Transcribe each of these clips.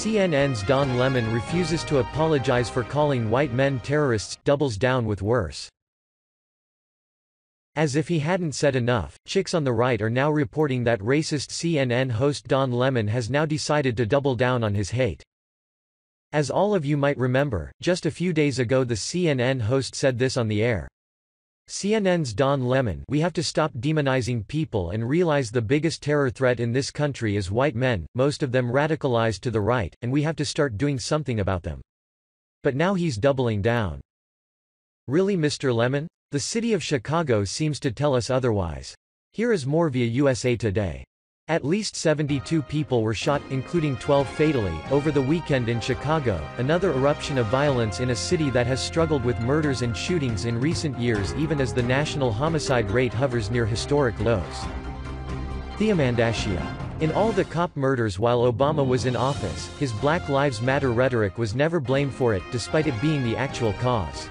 CNN's Don Lemon refuses to apologize for calling white men terrorists, doubles down with worse. As if he hadn't said enough, chicks on the right are now reporting that racist CNN host Don Lemon has now decided to double down on his hate. As all of you might remember, just a few days ago the CNN host said this on the air. CNN's Don Lemon: "We have to stop demonizing people and realize the biggest terror threat in this country is white men, most of them radicalized to the right, and we have to start doing something about them." But now he's doubling down. Really, Mr. Lemon? The city of Chicago seems to tell us otherwise. Here is more via USA Today. At least 72 people were shot, including 12 fatally, over the weekend in Chicago, another eruption of violence in a city that has struggled with murders and shootings in recent years even as the national homicide rate hovers near historic lows. Theomandashia. In all the cop murders while Obama was in office, his Black Lives Matter rhetoric was never blamed for it, despite it being the actual cause.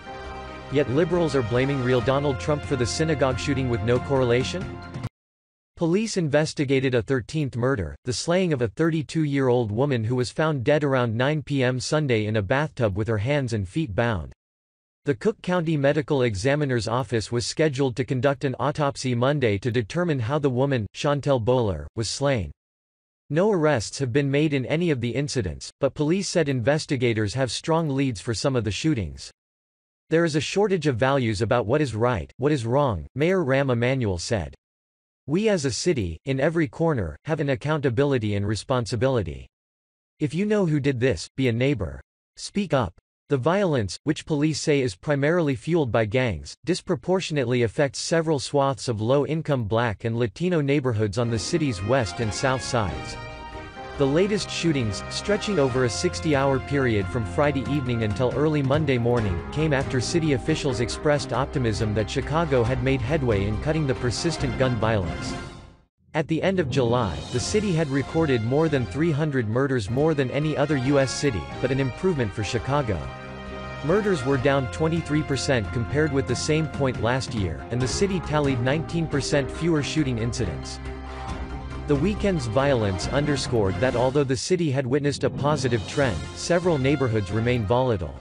Yet liberals are blaming real Donald Trump for the synagogue shooting with no correlation? Police investigated a 13th murder, the slaying of a 32-year-old woman who was found dead around 9 p.m. Sunday in a bathtub with her hands and feet bound. The Cook County Medical Examiner's Office was scheduled to conduct an autopsy Monday to determine how the woman, Chantel Bowler, was slain. No arrests have been made in any of the incidents, but police said investigators have strong leads for some of the shootings. There is a shortage of values about what is right, what is wrong, Mayor Rahm Emanuel said. We as a city, in every corner, have an accountability and responsibility. If you know who did this, be a neighbor. Speak up. The violence, which police say is primarily fueled by gangs, disproportionately affects several swaths of low-income Black and Latino neighborhoods on the city's west and south sides. The latest shootings, stretching over a 60-hour period from Friday evening until early Monday morning, came after city officials expressed optimism that Chicago had made headway in cutting the persistent gun violence. At the end of July, the city had recorded more than 300 murders, more than any other U.S. city, but an improvement for Chicago. Murders were down 23% compared with the same point last year, and the city tallied 19% fewer shooting incidents. The weekend's violence underscored that although the city had witnessed a positive trend, several neighborhoods remain volatile.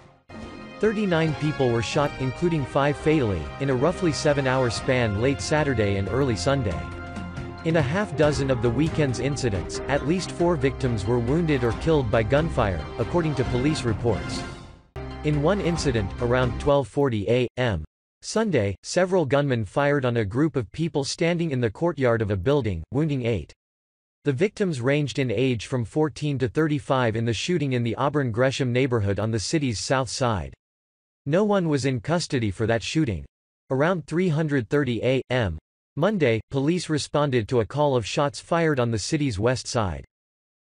39 people were shot, including 5 fatally, in a roughly 7-hour span late Saturday and early Sunday. In a half-dozen of the weekend's incidents, at least 4 victims were wounded or killed by gunfire, according to police reports. In one incident, around 12:40 a.m. Sunday, several gunmen fired on a group of people standing in the courtyard of a building, wounding 8. The victims ranged in age from 14 to 35 in the shooting in the Auburn Gresham neighborhood on the city's south side. No one was in custody for that shooting. Around 3:30 a.m. Monday, police responded to a call of shots fired on the city's west side.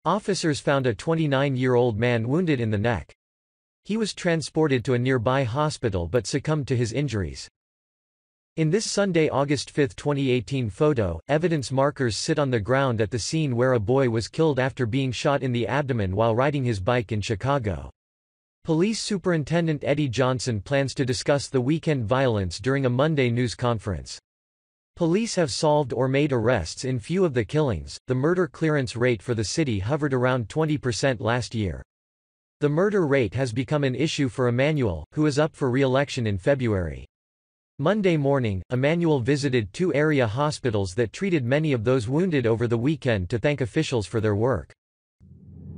Officers found a 29-year-old man wounded in the neck. He was transported to a nearby hospital but succumbed to his injuries. In this Sunday, August 5, 2018 photo, evidence markers sit on the ground at the scene where a boy was killed after being shot in the abdomen while riding his bike in Chicago. Police Superintendent Eddie Johnson plans to discuss the weekend violence during a Monday news conference. Police have solved or made arrests in few of the killings. The murder clearance rate for the city hovered around 20% last year. The murder rate has become an issue for Emanuel, who is up for re-election in February. Monday morning, Emanuel visited 2 area hospitals that treated many of those wounded over the weekend to thank officials for their work.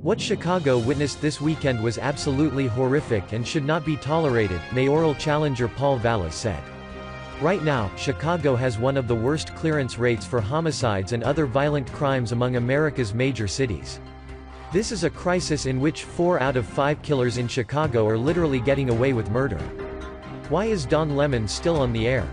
What Chicago witnessed this weekend was absolutely horrific and should not be tolerated, mayoral challenger Paul Vallas said. Right now, Chicago has one of the worst clearance rates for homicides and other violent crimes among America's major cities. This is a crisis in which 4 out of 5 killers in Chicago are literally getting away with murder. Why is Don Lemon still on the air?